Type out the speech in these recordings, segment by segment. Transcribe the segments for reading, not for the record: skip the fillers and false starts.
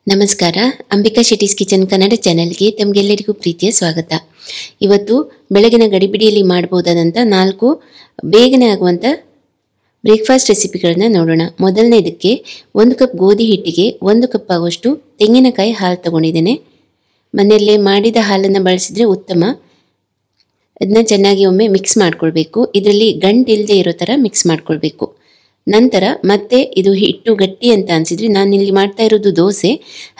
ನಮಸ್ಕಾರ. ಅಂಬಿಕಾ ಶೆಟ್ಟೀಸ್ ಕಿಚನ್ ಕನ್ನಡ ಚಾನೆಲ್ಗೆ ತಮಗೆಲ್ಲರಿಗೂ ಪ್ರೀತಿಯ ಸ್ವಾಗತ. ಇವತ್ತು ಬೆಳಗಿನ ಗಡಿಬಿಡಿಯಲ್ಲಿ ಮಾಡಬಹುದಾದಂಥ 4 ಬೇಗನೆ ಆಗುವಂಥ ಬ್ರೇಕ್ಫಾಸ್ಟ್ ರೆಸಿಪಿಗಳನ್ನ ನೋಡೋಣ. ಮೊದಲನೇದಕ್ಕೆ 1 ಕಪ್ ಗೋಧಿ ಹಿಟ್ಟಿಗೆ 1 ಕಪ್ ಆಗುವಷ್ಟು ತೆಂಗಿನಕಾಯಿ ಹಾಲು ತಗೊಂಡಿದ್ದೇನೆ. ಮನೆಯಲ್ಲೇ ಮಾಡಿದ ಹಾಲನ್ನು ಬಳಸಿದರೆ ಉತ್ತಮ. ಅದನ್ನ ಚೆನ್ನಾಗಿ ಒಮ್ಮೆ ಮಿಕ್ಸ್ ಮಾಡ್ಕೊಳ್ಬೇಕು. ಇದರಲ್ಲಿ ಗಂಟಿಲ್ಲದೆ ಇರೋ ಥರ ಮಿಕ್ಸ್ ಮಾಡ್ಕೊಳ್ಬೇಕು. ನಂತರ ಮತ್ತೆ ಇದು ಹಿಟ್ಟು ಗಟ್ಟಿ ಅಂತ ಅನಿಸಿದ್ರೆ, ನಾನಿಲ್ಲಿ ಮಾಡ್ತಾ ಇರೋದು ದೋಸೆ,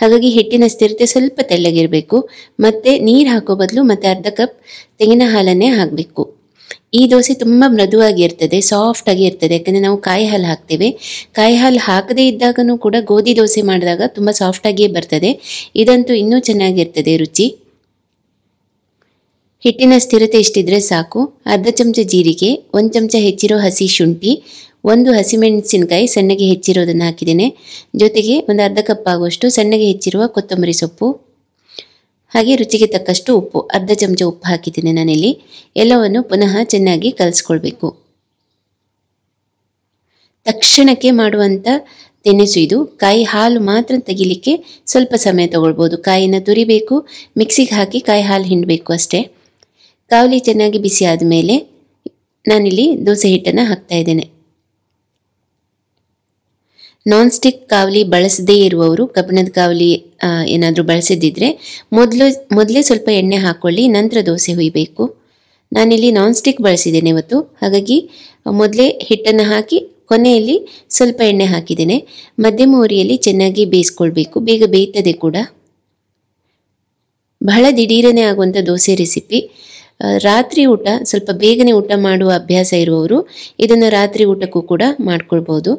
ಹಾಗಾಗಿ ಹಿಟ್ಟಿನ ಸ್ಥಿರತೆ ಸ್ವಲ್ಪ ತೆಳ್ಳಗಿರಬೇಕು. ಮತ್ತೆ ನೀರು ಹಾಕೋ ಬದಲು ಮತ್ತೆ ಅರ್ಧ ಕಪ್ ತೆಂಗಿನ ಹಾಲನ್ನೇ ಹಾಕಬೇಕು. ಈ ದೋಸೆ ತುಂಬ ಮೃದುವಾಗಿ ಇರ್ತದೆ, ಸಾಫ್ಟ್ ಆಗಿ ಇರ್ತದೆ, ಯಾಕಂದರೆ ನಾವು ಕಾಯಿ ಹಾಲು ಹಾಕ್ತೇವೆ. ಕಾಯಿ ಹಾಲು ಹಾಕದೇ ಇದ್ದಾಗನೂ ಕೂಡ ಗೋಧಿ ದೋಸೆ ಮಾಡಿದಾಗ ತುಂಬ ಸಾಫ್ಟಾಗಿಯೇ ಬರ್ತದೆ. ಇದಂತೂ ಇನ್ನೂ ಚೆನ್ನಾಗಿರ್ತದೆ ರುಚಿ. ಹಿಟ್ಟಿನ ಸ್ಥಿರತೆ ಇಷ್ಟಿದ್ರೆ ಸಾಕು. ಅರ್ಧ ಚಮಚ ಜೀರಿಗೆ, 1 ಚಮಚ ಹೆಚ್ಚಿರೋ ಹಸಿ ಶುಂಠಿ, 1 ಹಸಿಮೆಣಸಿನಕಾಯಿ ಸಣ್ಣಗೆ ಹೆಚ್ಚಿರೋದನ್ನು ಹಾಕಿದ್ದೇನೆ. ಜೊತೆಗೆ ಒಂದು ಅರ್ಧ ಕಪ್ ಆಗುವಷ್ಟು ಸಣ್ಣಗೆ ಹೆಚ್ಚಿರುವ ಕೊತ್ತಂಬರಿ ಸೊಪ್ಪು, ಹಾಗೆ ರುಚಿಗೆ ತಕ್ಕಷ್ಟು ಉಪ್ಪು, ಅರ್ಧ ಚಮಚ ಉಪ್ಪು ಹಾಕಿದ್ದೇನೆ ನಾನಿಲ್ಲಿ. ಎಲ್ಲವನ್ನು ಪುನಃ ಚೆನ್ನಾಗಿ ಕಲಿಸ್ಕೊಳ್ಬೇಕು. ತಕ್ಷಣಕ್ಕೆ ಮಾಡುವಂಥ ತಿನಿಸು ಇದು. ಕಾಯಿ ಹಾಲು ಮಾತ್ರ ತೆಗಿಲಿಕ್ಕೆ ಸ್ವಲ್ಪ ಸಮಯ ತಗೊಳ್ಬೋದು. ಕಾಯಿನ ತುರಿಬೇಕು, ಮಿಕ್ಸಿಗೆ ಹಾಕಿ ಕಾಯಿ ಹಾಲು ಹಿಂಡಬೇಕು ಅಷ್ಟೇ. ಕಾವಲಿ ಚೆನ್ನಾಗಿ ಬಿಸಿ ಆದಮೇಲೆ ನಾನಿಲ್ಲಿ ದೋಸೆ ಹಿಟ್ಟನ್ನು ಹಾಕ್ತಾ ಇದ್ದೇನೆ. ನಾನ್ ಸ್ಟಿಕ್ ಕಾವಲಿ ಬಳಸದೇ ಇರುವವರು, ಕಬ್ಬಿಣದ ಕಾವಲಿ ಏನಾದರೂ ಬಳಸಿದ್ದಿದ್ರೆ ಮೊದಲೇ ಸ್ವಲ್ಪ ಎಣ್ಣೆ ಹಾಕ್ಕೊಳ್ಳಿ, ನಂತರ ದೋಸೆ ಹುಯ್ಬೇಕು. ನಾನಿಲ್ಲಿ ನಾನ್ ಸ್ಟಿಕ್ ಬಳಸಿದ್ದೇನೆ ಇವತ್ತು, ಹಾಗಾಗಿ ಮೊದಲೇ ಹಿಟ್ಟನ್ನು ಹಾಕಿ ಕೊನೆಯಲ್ಲಿ ಸ್ವಲ್ಪ ಎಣ್ಣೆ ಹಾಕಿದ್ದೇನೆ. ಮಧ್ಯಮ ಉರಿಯಲ್ಲಿ ಚೆನ್ನಾಗಿ ಬೇಯಿಸ್ಕೊಳ್ಬೇಕು, ಬೇಗ ಬೇಯ್ತದೆ ಕೂಡ. ಬಹಳ ದಿಢೀರನೇ ಆಗುವಂಥ ದೋಸೆ ರೆಸಿಪಿ. ರಾತ್ರಿ ಊಟ ಸ್ವಲ್ಪ ಬೇಗನೆ ಊಟ ಮಾಡುವ ಅಭ್ಯಾಸ ಇರುವವರು ಇದನ್ನು ರಾತ್ರಿ ಊಟಕ್ಕೂ ಕೂಡ ಮಾಡ್ಕೊಳ್ಬೋದು.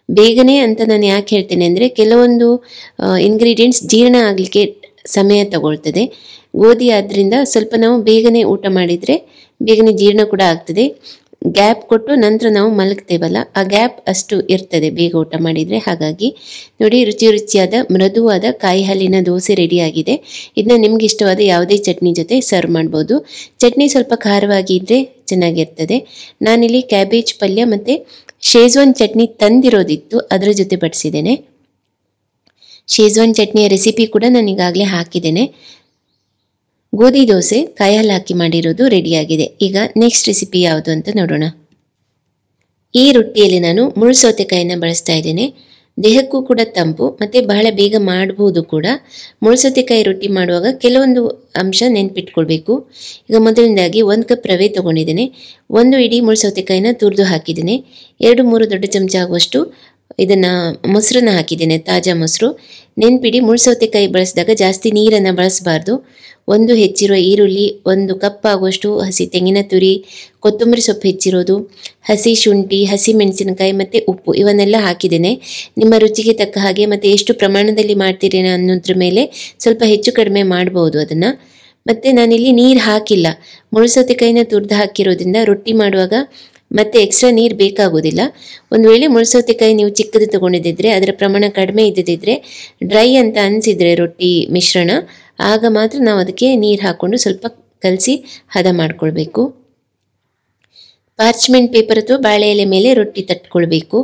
ಬೇಗನೆ ಅಂತ ನಾನು ಯಾಕೆ ಹೇಳ್ತೇನೆ ಅಂದರೆ, ಕೆಲವೊಂದು ಇಂಗ್ರೀಡಿಯೆಂಟ್ಸ್ ಜೀರ್ಣ ಆಗಲಿಕ್ಕೆ ಸಮಯ ತಗೊಳ್ತದೆ. ಗೋಧಿ ಆದ್ದರಿಂದ ಸ್ವಲ್ಪ ನಾವು ಬೇಗನೆ ಊಟ ಮಾಡಿದರೆ ಬೇಗನೆ ಜೀರ್ಣ ಕೂಡ ಆಗ್ತದೆ. ಗ್ಯಾಪ್ ಕೊಟ್ಟು ನಂತರ ನಾವು ಮಲಗ್ತೇವಲ್ಲ, ಆ ಗ್ಯಾಪ್ ಅಷ್ಟು ಇರ್ತದೆ ಬೇಗ ಊಟ ಮಾಡಿದರೆ. ಹಾಗಾಗಿ ನೋಡಿ, ರುಚಿಯಾದ ಮೃದುವಾದ ಕಾಯಿ ಹಾಲಿನ ದೋಸೆ ರೆಡಿಯಾಗಿದೆ. ಇದನ್ನ ನಿಮ್ಗೆ ಇಷ್ಟವಾದ ಯಾವುದೇ ಚಟ್ನಿ ಜೊತೆ ಸರ್ವ್ ಮಾಡ್ಬೋದು. ಚಟ್ನಿ ಸ್ವಲ್ಪ ಖಾರವಾಗಿ ಇದ್ದರೆ ಚೆನ್ನಾಗಿರ್ತದೆ. ನಾನಿಲ್ಲಿ ಕ್ಯಾಬೇಜ್ ಪಲ್ಯ ಮತ್ತು ಶೇಜ್ವಾನ್ ಚಟ್ನಿ ತಂದಿರೋದಿತ್ತು, ಅದರ ಜೊತೆ ಬಡಿಸಿದ್ದೇನೆ. ಶೇಜ್ವಾನ್ ಚಟ್ನಿಯ ರೆಸಿಪಿ ಕೂಡ ನಾನು ಈಗಾಗಲೇ ಹಾಕಿದ್ದೇನೆ. ಗೋಧಿ ದೋಸೆ ಕಾಯಿ ಹಾಲು ಹಾಕಿ ಮಾಡಿರೋದು ರೆಡಿಯಾಗಿದೆ. ಈಗ ನೆಕ್ಸ್ಟ್ ರೆಸಿಪಿ ಯಾವುದು ಅಂತ ನೋಡೋಣ. ಈ ರೊಟ್ಟಿಯಲ್ಲಿ ನಾನು ಮುಳ್ಳು ಸೌತೆಕಾಯಿನ ಬಳಸ್ತಾ ಇದ್ದೇನೆ. ದೇಹಕ್ಕೂ ಕೂಡ ತಂಪು ಮತ್ತು ಬಹಳ ಬೇಗ ಮಾಡಬಹುದು ಕೂಡ. ಮುಳ್ಳು ಸೌತೆಕಾಯಿ ರೊಟ್ಟಿ ಮಾಡುವಾಗ ಕೆಲವೊಂದು ಅಂಶ ನೆನ್ಪಿಟ್ಕೊಳ್ಬೇಕು. ಈಗ ಮೊದಲನೇದಾಗಿ 1 ಕಪ್ ರವೆ ತೊಗೊಂಡಿದ್ದೇನೆ. 1 ಇಡೀ ಮುಳ್ಳು ಸೌತೆಕಾಯಿನ ತುರಿದು ಹಾಕಿದ್ದೇನೆ. 2-3 ದೊಡ್ಡ ಚಮಚ ಆಗುವಷ್ಟು ಇದನ್ನು ಮೊಸರನ್ನ ಹಾಕಿದ್ದೇನೆ, ತಾಜಾ ಮೊಸರು. ನೆನ್ಪಿಡಿ, ಮುಳ್ಳು ಸೌತೆಕಾಯಿ ಬಳಸಿದಾಗ ಜಾಸ್ತಿ ನೀರನ್ನು ಬಳಸಬಾರ್ದು. 1 ಹೆಚ್ಚಿರುವ ಈರುಳ್ಳಿ, 1 ಕಪ್ ಆಗುವಷ್ಟು ಹಸಿ ತೆಂಗಿನ ತುರಿ, ಕೊತ್ತಂಬರಿ ಸೊಪ್ಪು ಹೆಚ್ಚಿರೋದು, ಹಸಿ ಶುಂಠಿ, ಹಸಿ ಮೆಣಸಿನಕಾಯಿ ಮತ್ತು ಉಪ್ಪು, ಇವನ್ನೆಲ್ಲ ಹಾಕಿದ್ದೇನೆ. ನಿಮ್ಮ ರುಚಿಗೆ ತಕ್ಕ ಹಾಗೆ ಮತ್ತು ಎಷ್ಟು ಪ್ರಮಾಣದಲ್ಲಿ ಮಾಡ್ತೀರಿ ಅನ್ನೋದ್ರ ಮೇಲೆ ಸ್ವಲ್ಪ ಹೆಚ್ಚು ಕಡಿಮೆ ಮಾಡ್ಬೋದು ಅದನ್ನು. ಮತ್ತು ನಾನಿಲ್ಲಿ ನೀರು ಹಾಕಿಲ್ಲ, ಮುಳ್ಳು ಸೌತೆಕಾಯಿನ ತುರಿದು ಹಾಕಿರೋದ್ರಿಂದ ರೊಟ್ಟಿ ಮಾಡುವಾಗ ಮತ್ತೆ ಎಕ್ಸ್ಟ್ರಾ ನೀರು ಬೇಕಾಗೋದಿಲ್ಲ. ಒಂದು ವೇಳೆ ಮುಳ್ಳು ಸೌತೆಕಾಯಿ ನೀವು ಚಿಕ್ಕದು ತೊಗೊಂಡಿದ್ದಿದ್ರೆ, ಅದರ ಪ್ರಮಾಣ ಕಡಿಮೆ ಇದ್ದಿದ್ದರೆ, ಡ್ರೈ ಅಂತ ಅನಿಸಿದರೆ ರೊಟ್ಟಿ ಮಿಶ್ರಣ, ಆಗ ಮಾತ್ರ ನಾವು ಅದಕ್ಕೆ ನೀರು ಹಾಕ್ಕೊಂಡು ಸ್ವಲ್ಪ ಕಲಸಿ ಹದ ಮಾಡಿಕೊಳ್ಬೇಕು. ಪಾರ್ಚ್ಮೆಂಟ್ ಪೇಪರ್ ಅಥವಾ ಬಾಳೆ ಎಲೆ ಮೇಲೆ ರೊಟ್ಟಿ ತಟ್ಕೊಳ್ಬೇಕು.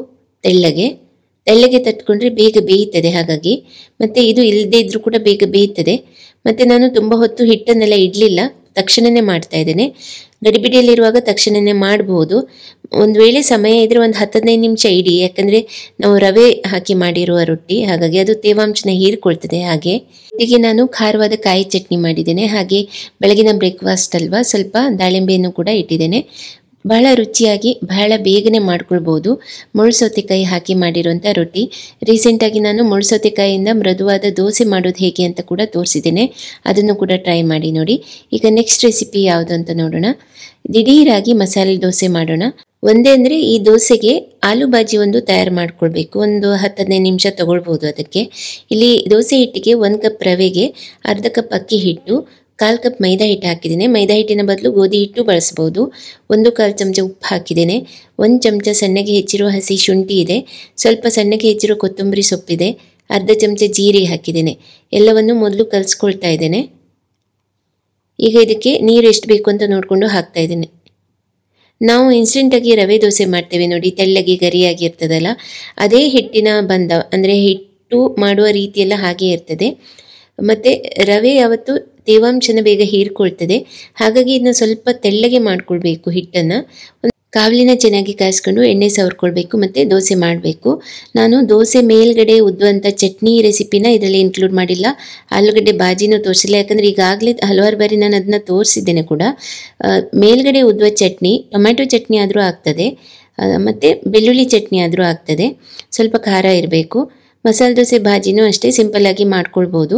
ತೆಳ್ಳಗೆ ತಟ್ಕೊಂಡ್ರೆ ಬೇಗ ಬೇಯ್ತದೆ ಹಾಗಾಗಿ. ಮತ್ತು ಇದು ಇಲ್ಲದೇ ಇದ್ರೂ ಕೂಡ ಬೇಗ ಬೇಯ್ತದೆ. ಮತ್ತು ನಾನು ತುಂಬ ಹೊತ್ತು ಹಿಟ್ಟನ್ನೆಲ್ಲ ಇಡಲಿಲ್ಲ, ತಕ್ಷಣವೇ ಮಾಡ್ತಾ ಇದ್ದೇನೆ. ಗಡಿಬಿಡಿಯಲ್ಲಿರುವಾಗ ತಕ್ಷಣವೇ ಮಾಡಬಹುದು. ಒಂದು ವೇಳೆ ಸಮಯ ಇದ್ದರೆ ಒಂದು 10-15 ನಿಮಿಷ ಇಡಿ, ಯಾಕಂದರೆ ನಾವು ರವೆ ಹಾಕಿ ಮಾಡಿರುವ ರೊಟ್ಟಿ, ಹಾಗಾಗಿ ಅದು ತೇವಾಂಶನ ಹೀರಿಕೊಳ್ತದೆ. ಹಾಗೆ ಇದಕ್ಕೆ ನಾನು ಖಾರವಾದ ಕಾಯಿ ಚಟ್ನಿ ಮಾಡಿದ್ದೇನೆ. ಹಾಗೆ ಬೆಳಗಿನ ಬ್ರೇಕ್ಫಾಸ್ಟ್ ಅಲ್ವಾ, ಸ್ವಲ್ಪ ದಾಳಿಂಬೆಯನ್ನು ಕೂಡ ಇಟ್ಟಿದ್ದೇನೆ. ಬಹಳ ರುಚಿಯಾಗಿ ಬಹಳ ಬೇಗನೆ ಮಾಡ್ಕೊಳ್ಬೋದು ಮುಳ್ಳು ಸೌತೆಕಾಯಿ ಹಾಕಿ ಮಾಡಿರುವಂಥ ರೊಟ್ಟಿ. ರೀಸೆಂಟಾಗಿ ನಾನು ಮುಳ್ಳು ಸೌತೆಕಾಯಿಯಿಂದ ಮೃದುವಾದ ದೋಸೆ ಮಾಡೋದು ಹೇಗೆ ಅಂತ ಕೂಡ ತೋರಿಸಿದ್ದೇನೆ, ಅದನ್ನು ಕೂಡ ಟ್ರೈ ಮಾಡಿ ನೋಡಿ. ಈಗ ನೆಕ್ಸ್ಟ್ ರೆಸಿಪಿ ಯಾವುದು ಅಂತ ನೋಡೋಣ. ದಿಢೀರಾಗಿ ಮಸಾಲೆ ದೋಸೆ ಮಾಡೋಣ. ಒಂದೇ ಅಂದರೆ ಈ ದೋಸೆಗೆ ಆಲೂ ಬಾಜಿ ಒಂದು ತಯಾರು ಮಾಡ್ಕೊಳ್ಬೇಕು. ಒಂದು 10-15 ನಿಮಿಷ ತಗೊಳ್ಬೋದು ಅದಕ್ಕೆ. ಇಲ್ಲಿ ದೋಸೆ ಹಿಟ್ಟಿಗೆ 1 ಕಪ್ ರವೆಗೆ ಅರ್ಧ ಕಪ್ ಅಕ್ಕಿ ಹಿಟ್ಟು, 1/4 ಕಪ್ ಮೈದಾ ಹಿಟ್ಟು ಹಾಕಿದ್ದೇನೆ. ಮೈದಾ ಹಿಟ್ಟಿನ ಬದಲು ಗೋಧಿ ಹಿಟ್ಟು ಬಳಸ್ಬೋದು. 1/4 ಚಮಚ ಉಪ್ಪು ಹಾಕಿದ್ದೇನೆ. 1 ಚಮಚ ಸಣ್ಣಗೆ ಹೆಚ್ಚಿರುವ ಹಸಿ ಶುಂಠಿ ಇದೆ. ಸ್ವಲ್ಪ ಸಣ್ಣಗೆ ಹೆಚ್ಚಿರುವ ಕೊತ್ತಂಬರಿ ಸೊಪ್ಪಿದೆ. ಅರ್ಧ ಚಮಚ ಜೀರಿಗೆ ಹಾಕಿದ್ದೇನೆ. ಎಲ್ಲವನ್ನು ಮೊದಲು ಕಲಿಸ್ಕೊಳ್ತಾ ಇದ್ದೇನೆ. ಈಗ ಇದಕ್ಕೆ ನೀರು ಎಷ್ಟು ಬೇಕು ಅಂತ ನೋಡಿಕೊಂಡು ಹಾಕ್ತಾ ಇದ್ದೇನೆ. ನಾವು ಇನ್ಸ್ಟೆಂಟಾಗಿ ರವೆ ದೋಸೆ ಮಾಡ್ತೇವೆ ನೋಡಿ, ತೆಳ್ಳಗೆ ಗರಿಯಾಗಿ ಇರ್ತದಲ್ಲ, ಅದೇ ಹಿಟ್ಟಿನ ಬಂದ ಅಂದರೆ ಹಿಟ್ಟು ಹಿಟ್ಟು ಮಾಡುವ ರೀತಿಯೆಲ್ಲ ಹಾಗೆ ಇರ್ತದೆ. ಮತ್ತು ರವೆ ಯಾವತ್ತು ತೇವಾಂಶನ ಬೇಗ ಹೀರ್ಕೊಳ್ತದೆ, ಹಾಗಾಗಿ ಇದನ್ನ ಸ್ವಲ್ಪ ತೆಳ್ಳಗೆ ಮಾಡ್ಕೊಳ್ಬೇಕು ಹಿಟ್ಟನ್ನು. ಕಾವಲಿನ ಚೆನ್ನಾಗಿ ಕಾಯಿಸ್ಕೊಂಡು ಎಣ್ಣೆ ಸವರ್ಕೊಳ್ಬೇಕು ಮತ್ತು ದೋಸೆ ಮಾಡಬೇಕು. ನಾನು ದೋಸೆ ಮೇಲ್ಗಡೆ ಉದ್ದುವಂಥ ಚಟ್ನಿ ರೆಸಿಪಿನ ಇದರಲ್ಲಿ ಇನ್ಕ್ಲೂಡ್ ಮಾಡಿಲ್ಲ, ಆಲೂಗಡ್ಡೆ ಬಾಜಿನೂ ತೋರಿಸಿಲ್ಲ, ಯಾಕಂದರೆ ಈಗಾಗಲೇ ಹಲವಾರು ಬಾರಿ ನಾನು ಅದನ್ನ ತೋರಿಸಿದ್ದೇನೆ ಕೂಡ. ಮೇಲ್ಗಡೆ ಉದ್ದುವ ಚಟ್ನಿ ಟೊಮ್ಯಾಟೊ ಚಟ್ನಿ ಆದರೂ ಆಗ್ತದೆ, ಮತ್ತು ಬೆಳ್ಳುಳ್ಳಿ ಚಟ್ನಿ ಆದರೂ ಆಗ್ತದೆ. ಸ್ವಲ್ಪ ಖಾರ ಇರಬೇಕು. ಮಸಾಲೆ ದೋಸೆ ಭಾಜಿನೂ ಅಷ್ಟೇ ಸಿಂಪಲ್ಲಾಗಿ ಮಾಡ್ಕೊಳ್ಬೋದು.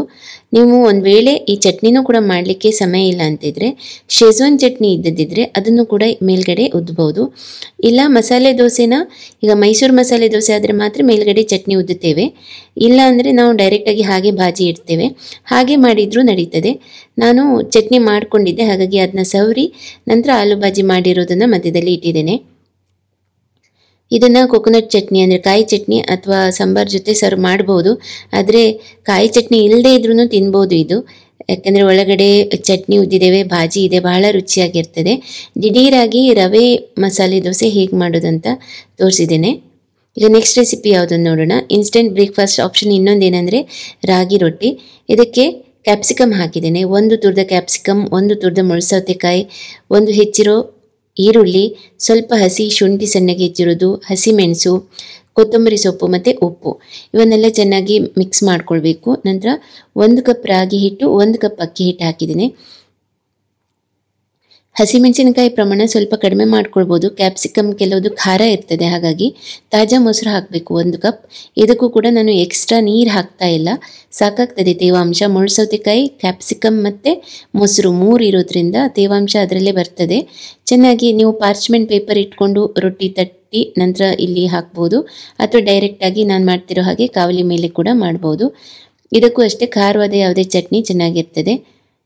ನೀವು ಒಂದು ವೇಳೆ ಈ ಚಟ್ನಿನೂ ಕೂಡ ಮಾಡಲಿಕ್ಕೆ ಸಮಯ ಇಲ್ಲ ಅಂತಿದ್ರೆ ಶೇಜ್ವಾನ್ ಚಟ್ನಿ ಇದ್ದದಿದ್ದರೆ ಅದನ್ನು ಕೂಡ ಮೇಲ್ಗಡೆ ಉದ್ಬೋದು. ಇಲ್ಲ ಮಸಾಲೆ ದೋಸೆನ ಈಗ ಮೈಸೂರು ಮಸಾಲೆ ದೋಸೆ ಆದರೆ ಮಾತ್ರ ಮೇಲ್ಗಡೆ ಚಟ್ನಿ ಉದ್ದುತ್ತೇವೆ, ಇಲ್ಲ ಅಂದರೆ ನಾವು ಡೈರೆಕ್ಟಾಗಿ ಹಾಗೆ ಭಾಜಿ ಇಡ್ತೇವೆ, ಹಾಗೆ ಮಾಡಿದರೂ ನಡೀತದೆ. ನಾನು ಚಟ್ನಿ ಮಾಡಿಕೊಂಡಿದ್ದೆ, ಹಾಗಾಗಿ ಅದನ್ನ ಸವರಿ ನಂತರ ಆಲೂ ಭಾಜಿ ಮಾಡಿರೋದನ್ನು ಮಧ್ಯದಲ್ಲಿ ಇಟ್ಟಿದ್ದೇನೆ. ಇದನ್ನು ಕೊಕೊನಟ್ ಚಟ್ನಿ ಅಂದರೆ ಕಾಯಿ ಚಟ್ನಿ ಅಥವಾ ಸಾಂಬಾರ್ ಜೊತೆ ಸರ್ವ್ ಮಾಡ್ಬೋದು, ಆದರೆ ಕಾಯಿ ಚಟ್ನಿ ಇಲ್ಲದೇ ಇದ್ರೂ ತಿನ್ಬೋದು ಇದು, ಯಾಕೆಂದರೆ ಒಳಗಡೆ ಚಟ್ನಿ ಉದ್ದಿದ್ದೇವೆ, ಭಾಜಿ ಇದೆ, ಬಹಳ ರುಚಿಯಾಗಿರ್ತದೆ. ದಿಢೀರಾಗಿ ರವೆ ಮಸಾಲೆ ದೋಸೆ ಹೇಗೆ ಮಾಡೋದಂತ ತೋರಿಸಿದ್ದೇನೆ. ಈಗ ನೆಕ್ಸ್ಟ್ ರೆಸಿಪಿ ಯಾವುದನ್ನು ನೋಡೋಣ. ಇನ್ಸ್ಟೆಂಟ್ ಬ್ರೇಕ್ಫಾಸ್ಟ್ ಆಪ್ಷನ್ ಇನ್ನೊಂದೇನೆಂದರೆ ರಾಗಿ ರೊಟ್ಟಿ. ಇದಕ್ಕೆ ಕ್ಯಾಪ್ಸಿಕಮ್ ಹಾಕಿದ್ದೇನೆ, ಒಂದು ತುರಿದ ಕ್ಯಾಪ್ಸಿಕಮ್, ಒಂದು ತುರಿದ ಮುಳ್ಸೌತೆಕಾಯಿ, ಒಂದು ಹೆಚ್ಚಿರೋ ಈರುಳ್ಳಿ, ಸ್ವಲ್ಪ ಹಸಿ ಶುಂಠಿ ಸಣ್ಣಗೆ ಹೆಚ್ಚಿರೋದು, ಹಸಿಮೆಣಸು, ಕೊತ್ತಂಬರಿ ಸೊಪ್ಪು ಮತ್ತು ಉಪ್ಪು ಇವನ್ನೆಲ್ಲ ಚೆನ್ನಾಗಿ ಮಿಕ್ಸ್ ಮಾಡ್ಕೊಳ್ಬೇಕು. ನಂತರ 1 ಕಪ್ ರಾಗಿ ಹಿಟ್ಟು, 1 ಕಪ್ ಅಕ್ಕಿ ಹಿಟ್ಟು ಹಾಕಿದ್ದೀನಿ. ಹಸಿಮೆಣಸಿನಕಾಯಿ ಪ್ರಮಾಣ ಸ್ವಲ್ಪ ಕಡಿಮೆ ಮಾಡ್ಕೊಳ್ಬೋದು, ಕ್ಯಾಪ್ಸಿಕಮ್ ಕೆಲವುದು ಖಾರ ಇರ್ತದೆ, ಹಾಗಾಗಿ ತಾಜಾ ಮೊಸರು ಹಾಕಬೇಕು 1 ಕಪ್. ಇದಕ್ಕೂ ಕೂಡ ನಾನು ಎಕ್ಸ್ಟ್ರಾ ನೀರು ಹಾಕ್ತಾ ಇಲ್ಲ, ಸಾಕಾಗ್ತದೆ ತೇವಾಂಶ. ಮುಳ್ಸೌತೆಕಾಯಿ, ಕ್ಯಾಪ್ಸಿಕಮ್ ಮತ್ತು ಮೊಸರು 3 ಇರೋದ್ರಿಂದ ತೇವಾಂಶ ಅದರಲ್ಲೇ ಬರ್ತದೆ. ಚೆನ್ನಾಗಿ ನೀವು ಪಾರ್ಚ್ಮೆಂಟ್ ಪೇಪರ್ ಇಟ್ಕೊಂಡು ರೊಟ್ಟಿ ತಟ್ಟಿ ನಂತರ ಇಲ್ಲಿ ಹಾಕ್ಬೋದು, ಅಥವಾ ಡೈರೆಕ್ಟಾಗಿ ನಾನು ಮಾಡ್ತಿರೋ ಹಾಗೆ ಕಾವಲಿ ಮೇಲೆ ಕೂಡ ಮಾಡ್ಬೋದು. ಇದಕ್ಕೂ ಅಷ್ಟೇ ಖಾರವಾದ ಯಾವುದೇ ಚಟ್ನಿ ಚೆನ್ನಾಗಿರ್ತದೆ.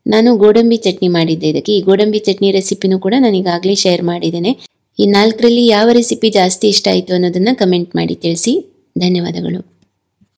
ನಾನು ಗೋಡಂಬಿ ಚಟ್ನಿ ಮಾಡಿದ್ದೆ ಇದಕ್ಕೆ. ಈ ಗೋಡಂಬಿ ಚಟ್ನಿ ರೆಸಿಪಿನೂ ಕೂಡ ನಾನು ಈಗಾಗಲೇ ಶೇರ್ ಮಾಡಿದ್ದೇನೆ. ಈ 4ರಲ್ಲಿ ಯಾವ ರೆಸಿಪಿ ಜಾಸ್ತಿ ಇಷ್ಟ ಆಯಿತು ಅನ್ನೋದನ್ನು ಕಮೆಂಟ್ ಮಾಡಿ ತಿಳಿಸಿ. ಧನ್ಯವಾದಗಳು.